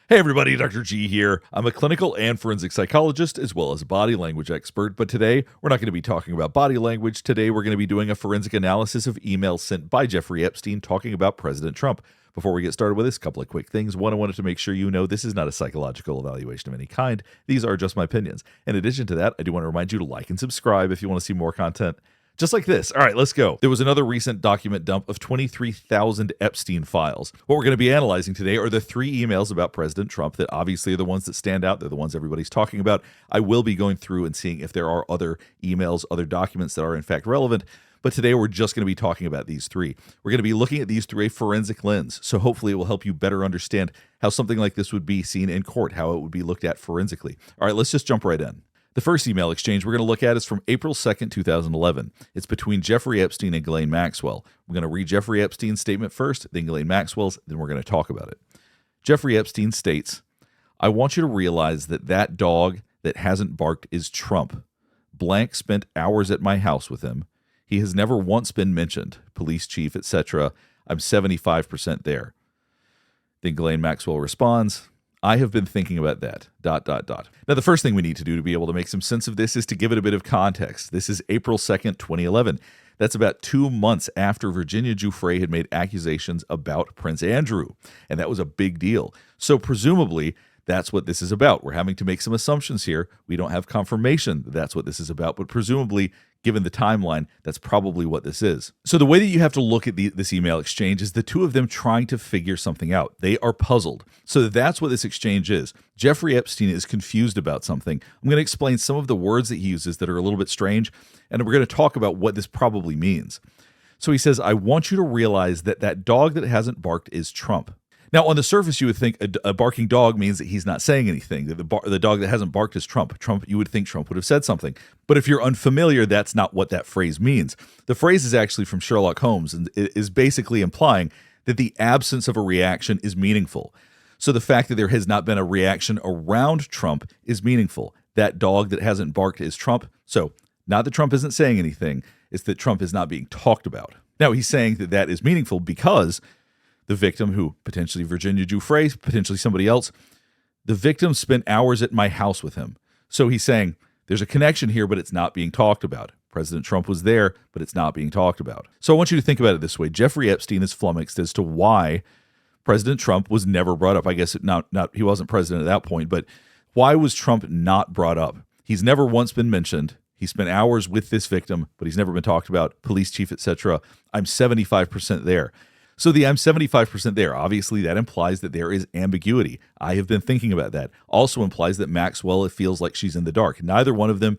Hey everybody, Dr. G here. I'm a clinical and forensic psychologist as well as a body language expert, but today we're not going to be talking about body language. Today we're going to be doing a forensic analysis of emails sent by Jeffrey Epstein talking about President Trump. Before we get started with this, a couple of quick things. One, I wanted to make sure you know this is not a psychological evaluation of any kind. These are just my opinions. In addition to that, I do want to remind you to like and subscribe if you want to see more content just like this. All right, let's go. There was another recent document dump of 23,000 Epstein files. What we're going to be analyzing today are the three emails about President Trump that obviously are the ones that stand out. They're the ones everybody's talking about. I will be going through and seeing if there are other emails, other documents that are in fact relevant. But today we're just going to be talking about these three. We're going to be looking at these through a forensic lens. So hopefully it will help you better understand how something like this would be seen in court, how it would be looked at forensically. All right, let's just jump right in. The first email exchange we're going to look at is from April 2nd, 2011. It's between Jeffrey Epstein and Ghislaine Maxwell. We're going to read Jeffrey Epstein's statement first, then Ghislaine Maxwell's, then we're going to talk about it. Jeffrey Epstein states, "I want you to realize that that dog that hasn't barked is Trump. Blank spent hours at my house with him. He has never once been mentioned. Police chief, etc. I'm 75% there." Then Ghislaine Maxwell responds, "I have been thinking about that, ... Now, the first thing we need to do to be able to make some sense of this is to give it a bit of context. This is April 2nd, 2011. That's about 2 months after Virginia Giuffre had made accusations about Prince Andrew, and that was a big deal. So presumably, that's what this is about. We're having to make some assumptions here. We don't have confirmation that that's what this is about, but presumably, given the timeline, that's probably what this is. So the way that you have to look at this email exchange is the two of them trying to figure something out. They are puzzled. So that's what this exchange is. Jeffrey Epstein is confused about something. I'm going to explain some of the words that he uses that are a little bit strange, and we're going to talk about what this probably means. So he says, "I want you to realize that that dog that hasn't barked is Trump." Now, on the surface, you would think a barking dog means that he's not saying anything, that the dog that hasn't barked is Trump. You would think Trump would have said something. But if you're unfamiliar, that's not what that phrase means. The phrase is actually from Sherlock Holmes and it is basically implying that the absence of a reaction is meaningful. So the fact that there has not been a reaction around Trump is meaningful. That dog that hasn't barked is Trump. So not that Trump isn't saying anything, it's that Trump is not being talked about. Now, he's saying that that is meaningful because the victim, who potentially Virginia Giuffre, potentially somebody else, the victim spent hours at my house with him. So he's saying there's a connection here, but it's not being talked about. President Trump was there, but it's not being talked about. So I want you to think about it this way. Jeffrey Epstein is flummoxed as to why President Trump was never brought up. I guess he wasn't president at that point, but why was Trump not brought up? He's never once been mentioned. He spent hours with this victim, but he's never been talked about. Police chief, etc. I'm 75% there. So the I'm 75% there, obviously that implies that there is ambiguity. I have been thinking about that. Also implies that Maxwell, it feels like she's in the dark. Neither one of them,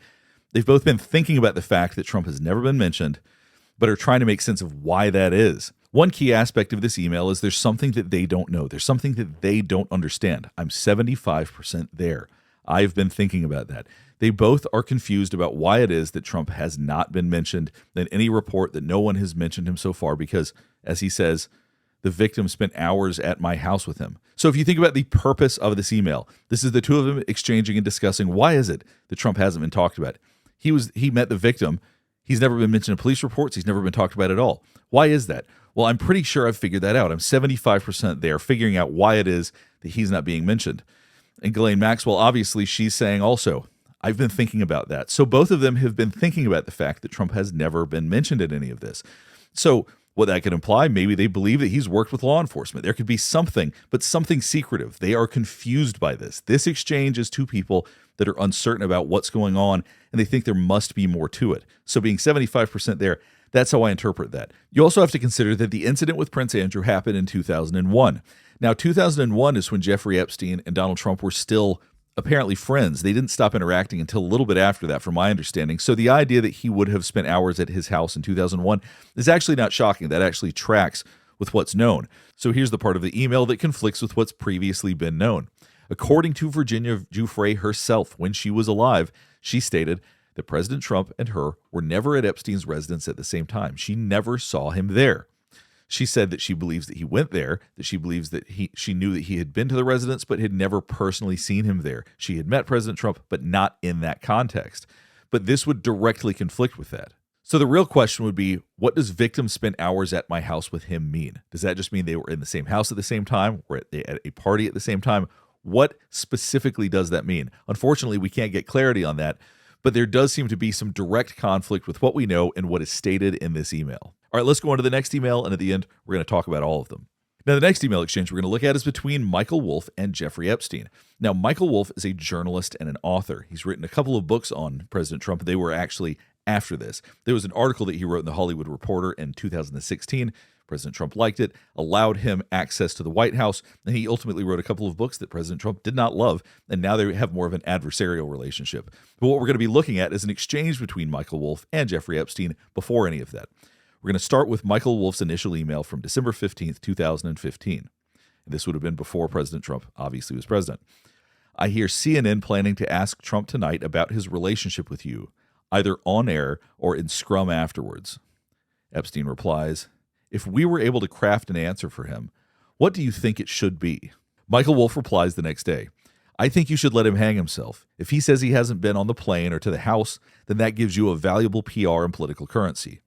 they've both been thinking about the fact that Trump has never been mentioned, but are trying to make sense of why that is. One key aspect of this email is there's something that they don't know. There's something that they don't understand. I'm 75% there. I've been thinking about that. They both are confused about why it is that Trump has not been mentioned in any report, that no one has mentioned him so far because, as he says, the victim spent hours at my house with him. So if you think about the purpose of this email, this is the two of them exchanging and discussing why is it that Trump hasn't been talked about. He met the victim. He's never been mentioned in police reports. He's never been talked about at all. Why is that? Well, I'm pretty sure I've figured that out. I'm 75% there, figuring out why it is that he's not being mentioned. And Ghislaine Maxwell, obviously, she's saying also, I've been thinking about that. So both of them have been thinking about the fact that Trump has never been mentioned in any of this. So what that could imply, maybe they believe that he's worked with law enforcement. There could be something, but something secretive. They are confused by this. This exchange is two people that are uncertain about what's going on, and they think there must be more to it. So being 75% there, that's how I interpret that. You also have to consider that the incident with Prince Andrew happened in 2001. Now, 2001 is when Jeffrey Epstein and Donald Trump were still apparently friends. They didn't stop interacting until a little bit after that, from my understanding. So the idea that he would have spent hours at his house in 2001 is actually not shocking. That actually tracks with what's known. So here's the part of the email that conflicts with what's previously been known. According to Virginia Giuffre herself, when she was alive, she stated that President Trump and her were never at Epstein's residence at the same time. She never saw him there. She said that she believes that he went there, that she believes that she knew that he had been to the residence, but had never personally seen him there. She had met President Trump, but not in that context. But this would directly conflict with that. So the real question would be, what does victim spent hours at my house with him mean? Does that just mean they were in the same house at the same time, or at a party at the same time? What specifically does that mean? Unfortunately, we can't get clarity on that, but there does seem to be some direct conflict with what we know and what is stated in this email. All right, let's go on to the next email, and at the end, we're going to talk about all of them. Now, the next email exchange we're going to look at is between Michael Wolff and Jeffrey Epstein. Now, Michael Wolff is a journalist and an author. He's written a couple of books on President Trump. They were actually after this. There was an article that he wrote in The Hollywood Reporter in 2016. President Trump liked it, allowed him access to the White House, and he ultimately wrote a couple of books that President Trump did not love, and now they have more of an adversarial relationship. But what we're going to be looking at is an exchange between Michael Wolff and Jeffrey Epstein before any of that. We're going to start with Michael Wolff's initial email from December 15th, 2015. And this would have been before President Trump obviously was president. I hear CNN planning to ask Trump tonight about his relationship with you, either on air or in scrum afterwards. Epstein replies, if we were able to craft an answer for him, what do you think it should be? Michael Wolff replies the next day, I think you should let him hang himself. If he says he hasn't been on the plane or to the House, then that gives you a valuable PR and political currency.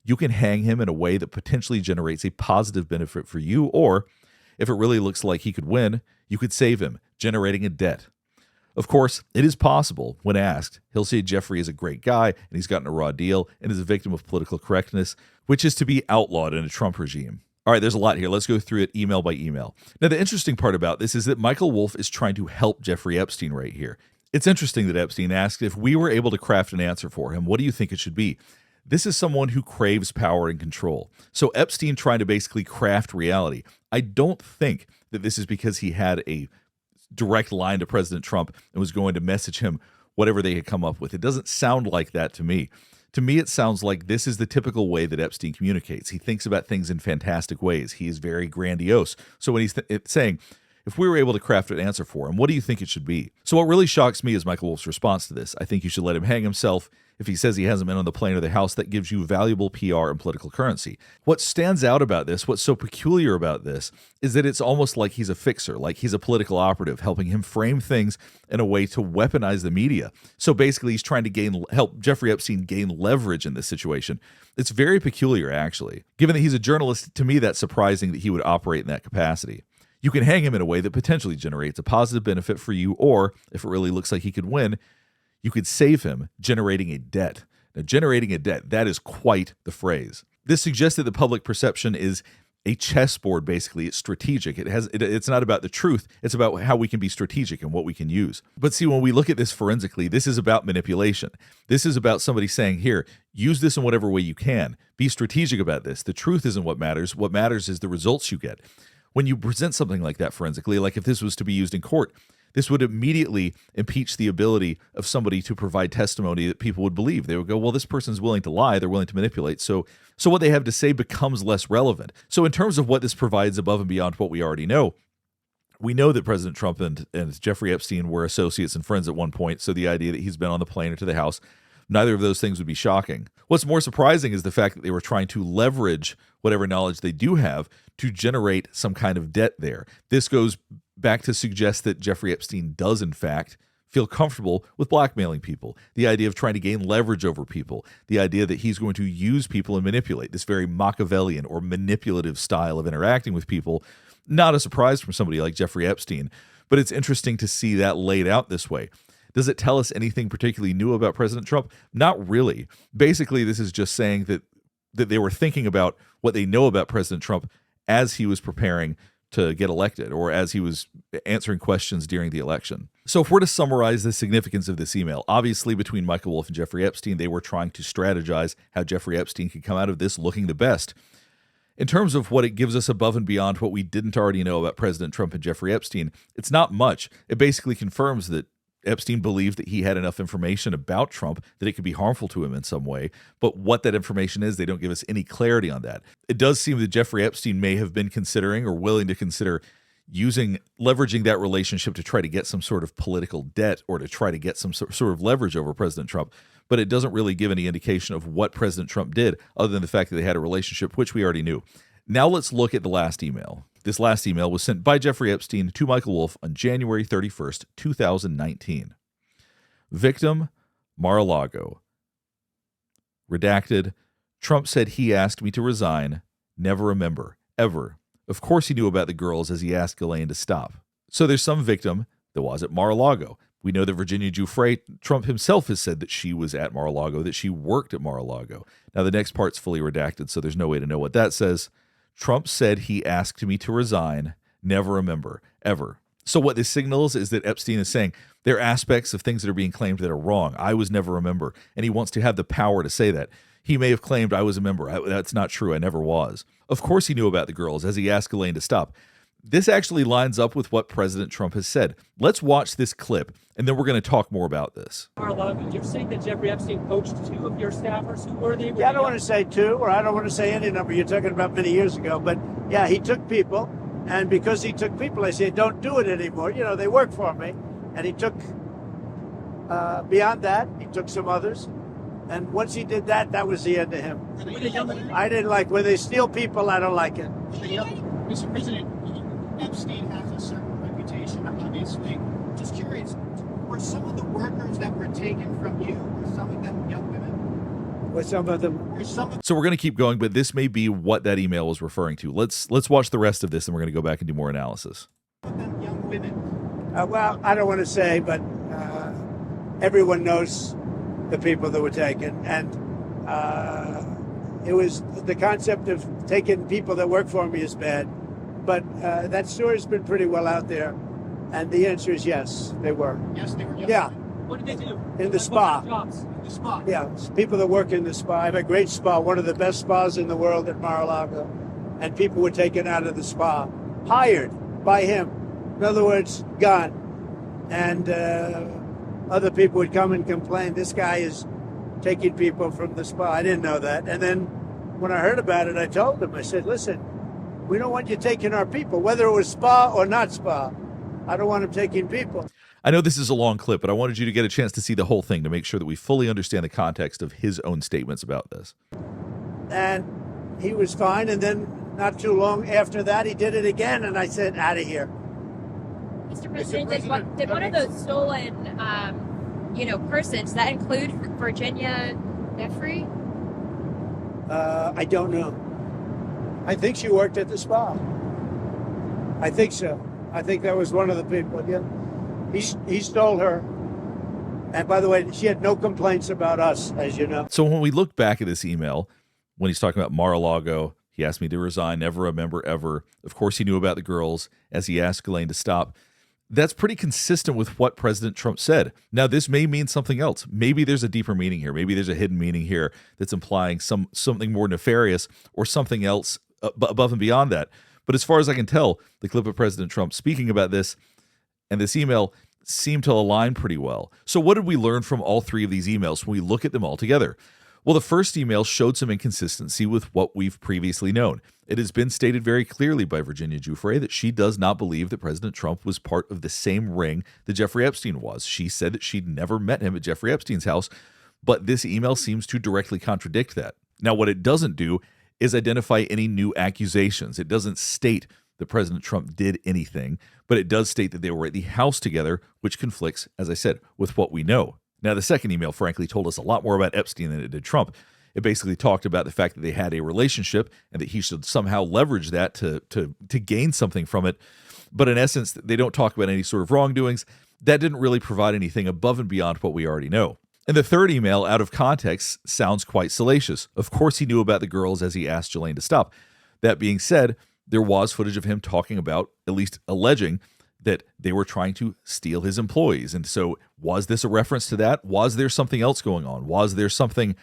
You can hang him in a way that potentially generates a positive benefit for you, or if it really looks like he could win, you could save him, generating a debt. Of course, it is possible, when asked, he'll say Jeffrey is a great guy and he's gotten a raw deal and is a victim of political correctness, which is to be outlawed in a Trump regime. All right, there's a lot here. Let's go through it email by email. Now, the interesting part about this is that Michael Wolff is trying to help Jeffrey Epstein right here. It's interesting that Epstein asked, if we were able to craft an answer for him, what do you think it should be? This is someone who craves power and control. So Epstein trying to basically craft reality. I don't think that this is because he had a direct line to President Trump and was going to message him whatever they had come up with. It doesn't sound like that to me. To me, it sounds like this is the typical way that Epstein communicates. He thinks about things in fantastic ways. He is very grandiose. So when he's saying, if we were able to craft an answer for him, what do you think it should be? So what really shocks me is Michael Wolff's response to this. I think you should let him hang himself. If he says he hasn't been on the plane or the House, that gives you valuable PR and political currency. What stands out about this, what's so peculiar about this, is that it's almost like he's a fixer, like he's a political operative, helping him frame things in a way to weaponize the media. So basically, he's trying to help Jeffrey Epstein gain leverage in this situation. It's very peculiar, actually. Given that he's a journalist, to me, that's surprising that he would operate in that capacity. You can hang him in a way that potentially generates a positive benefit for you, or if it really looks like he could win, you could save him, generating a debt. Now, generating a debt, that is quite the phrase. This suggests that the public perception is a chessboard, basically. It's strategic. It's not about the truth. It's about how we can be strategic and what we can use. But see, when we look at this forensically, this is about manipulation. This is about somebody saying, here, use this in whatever way you can. Be strategic about this. The truth isn't what matters. What matters is the results you get. When you present something like that forensically, like if this was to be used in court, this would immediately impeach the ability of somebody to provide testimony that people would believe. They would go, well, this person's willing to lie. They're willing to manipulate. So what they have to say becomes less relevant. So in terms of what this provides above and beyond what we already know, we know that President Trump and Jeffrey Epstein were associates and friends at one point. So the idea that he's been on the plane or to the House, neither of those things would be shocking. What's more surprising is the fact that they were trying to leverage whatever knowledge they do have to generate some kind of debt there. This goes back to suggest that Jeffrey Epstein does, in fact, feel comfortable with blackmailing people, the idea of trying to gain leverage over people, the idea that he's going to use people and manipulate, this very Machiavellian or manipulative style of interacting with people. Not a surprise from somebody like Jeffrey Epstein, but it's interesting to see that laid out this way. Does it tell us anything particularly new about President Trump? Not really. Basically, this is just saying that they were thinking about what they know about President Trump as he was preparing to get elected, or as he was answering questions during the election. So if we're to summarize the significance of this email, obviously between Michael Wolff and Jeffrey Epstein, they were trying to strategize how Jeffrey Epstein could come out of this looking the best. In terms of what it gives us above and beyond what we didn't already know about President Trump and Jeffrey Epstein, it's not much. It basically confirms that Epstein believed that he had enough information about Trump that it could be harmful to him in some way. But what that information is, they don't give us any clarity on that. It does seem that Jeffrey Epstein may have been considering or willing to consider leveraging that relationship to try to get some sort of political debt or to try to get some sort of leverage over President Trump. But it doesn't really give any indication of what President Trump did other than the fact that they had a relationship, which we already knew. Now let's look at the last email. This last email was sent by Jeffrey Epstein to Michael Wolff on January 31st, 2019. Victim, Mar-a-Lago. Redacted, Trump said he asked me to resign. Never remember. Ever. Of course he knew about the girls as he asked Ghislaine to stop. So there's some victim that was at Mar-a-Lago. We know that Virginia Giuffre, Trump himself has said that she was at Mar-a-Lago, that she worked at Mar-a-Lago. Now, the next part's fully redacted, so there's no way to know what that says. Trump said he asked me to resign, never remember, ever. So what this signals is that Epstein is saying there are aspects of things that are being claimed that are wrong. I was never a member, and he wants to have the power to say that. He may have claimed I was a member. That's not true. I never was. Of course he knew about the girls, as he asked Elaine to stop. This actually lines up with what President Trump has said. Let's watch this clip, and then we're going to talk more about this. Mar-a-Lago, you're saying that Jeffrey Epstein poached 2 of your staffers. Who were they? Yeah, I don't want to say 2, or I don't want to say any number. You're talking about many years ago. But yeah, he took people, and because he took people, I said, don't do it anymore. You know, they work for me. And he took, beyond that, he took some others. And once he did that, that was the end of him. I didn't like, when they steal people, I don't like it. Mr. President, Epstein has a certain reputation, obviously. Just curious, were some of the workers that were taken from you, were some of them young women? Were some of them? So we're going to keep going, but this may be what that email was referring to. Let's watch the rest of this, and we're going to go back and do more analysis. Some of them young women. Well, I don't want to say, but everyone knows the people that were taken. And it was the concept of taking people that work for me is bad. But that story's been pretty well out there. And the answer is yes, they were. Yes, they were. Yeah. What did they do? In the spa. Jobs. In the spa. Yeah, it's people that work in the spa. I have a great spa, one of the best spas in the world at Mar-a-Lago. And people were taken out of the spa, hired by him. In other words, gone. And other people would come and complain, this guy is taking people from the spa. I didn't know that. And then when I heard about it, I told them, I said, listen, we don't want you taking our people, whether it was spa or not spa. I don't want them taking people. I know this is a long clip, but I wanted you to get a chance to see the whole thing to make sure that we fully understand the context of his own statements about this. And he was fine. And then not too long after that, he did it again. And I said, out of here. Mr. President, did one of those stolen, persons, that include Virginia Giuffre? I don't know. I think she worked at the spa. I think so. I think that was one of the people. Yeah, he stole her. And by the way, she had no complaints about us, as you know. So when we look back at this email, when he's talking about Mar-a-Lago, he asked me to resign, never a member ever. Of course, he knew about the girls, as he asked Elaine to stop. That's pretty consistent with what President Trump said. Now, this may mean something else. Maybe there's a deeper meaning here. Maybe there's a hidden meaning here that's implying something more nefarious or something else above and beyond that. But as far as I can tell, the clip of President Trump speaking about this and this email seem to align pretty well. So what did we learn from all 3 of these emails when we look at them all together? Well, the first email showed some inconsistency with what we've previously known. It has been stated very clearly by Virginia Giuffre that she does not believe that President Trump was part of the same ring that Jeffrey Epstein was. She said that she'd never met him at Jeffrey Epstein's house, but this email seems to directly contradict that. Now, what it doesn't do is identify any new accusations. It doesn't state that President Trump did anything, but it does state that they were at the house together, which conflicts, as I said, with what we know. Now, the second email, frankly, told us a lot more about Epstein than it did Trump. It basically talked about the fact that they had a relationship and that he should somehow leverage that to gain something from it. But in essence, they don't talk about any sort of wrongdoings. That didn't really provide anything above and beyond what we already know. And the third email, out of context, sounds quite salacious. Of course, he knew about the girls as he asked Elaine to stop. That being said, there was footage of him talking about, at least alleging, that they were trying to steal his employees. And so was this a reference to that? Was there something else going on? Was there something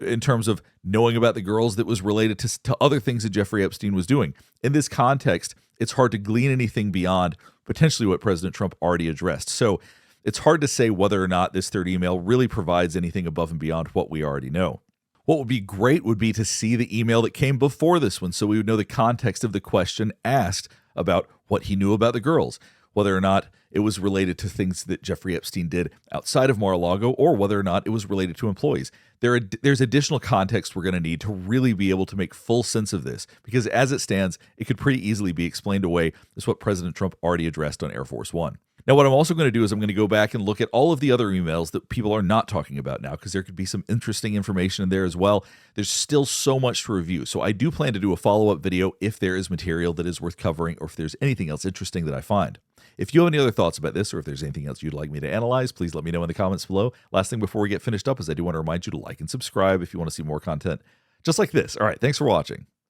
in terms of knowing about the girls that was related to other things that Jeffrey Epstein was doing? In this context, it's hard to glean anything beyond potentially what President Trump already addressed. So it's hard to say whether or not this third email really provides anything above and beyond what we already know. What would be great would be to see the email that came before this one so we would know the context of the question asked about what he knew about the girls, whether or not it was related to things that Jeffrey Epstein did outside of Mar-a-Lago or whether or not it was related to employees. There's additional context we're going to need to really be able to make full sense of this, because as it stands, it could pretty easily be explained away as what President Trump already addressed on Air Force One. Now, what I'm also going to do is I'm going to go back and look at all of the other emails that people are not talking about now, because there could be some interesting information in there as well. There's still so much to review. So I do plan to do a follow-up video if there is material that is worth covering, or if there's anything else interesting that I find. If you have any other thoughts about this, or if there's anything else you'd like me to analyze, please let me know in the comments below. Last thing before we get finished up is I do want to remind you to like and subscribe if you want to see more content just like this. All right, thanks for watching.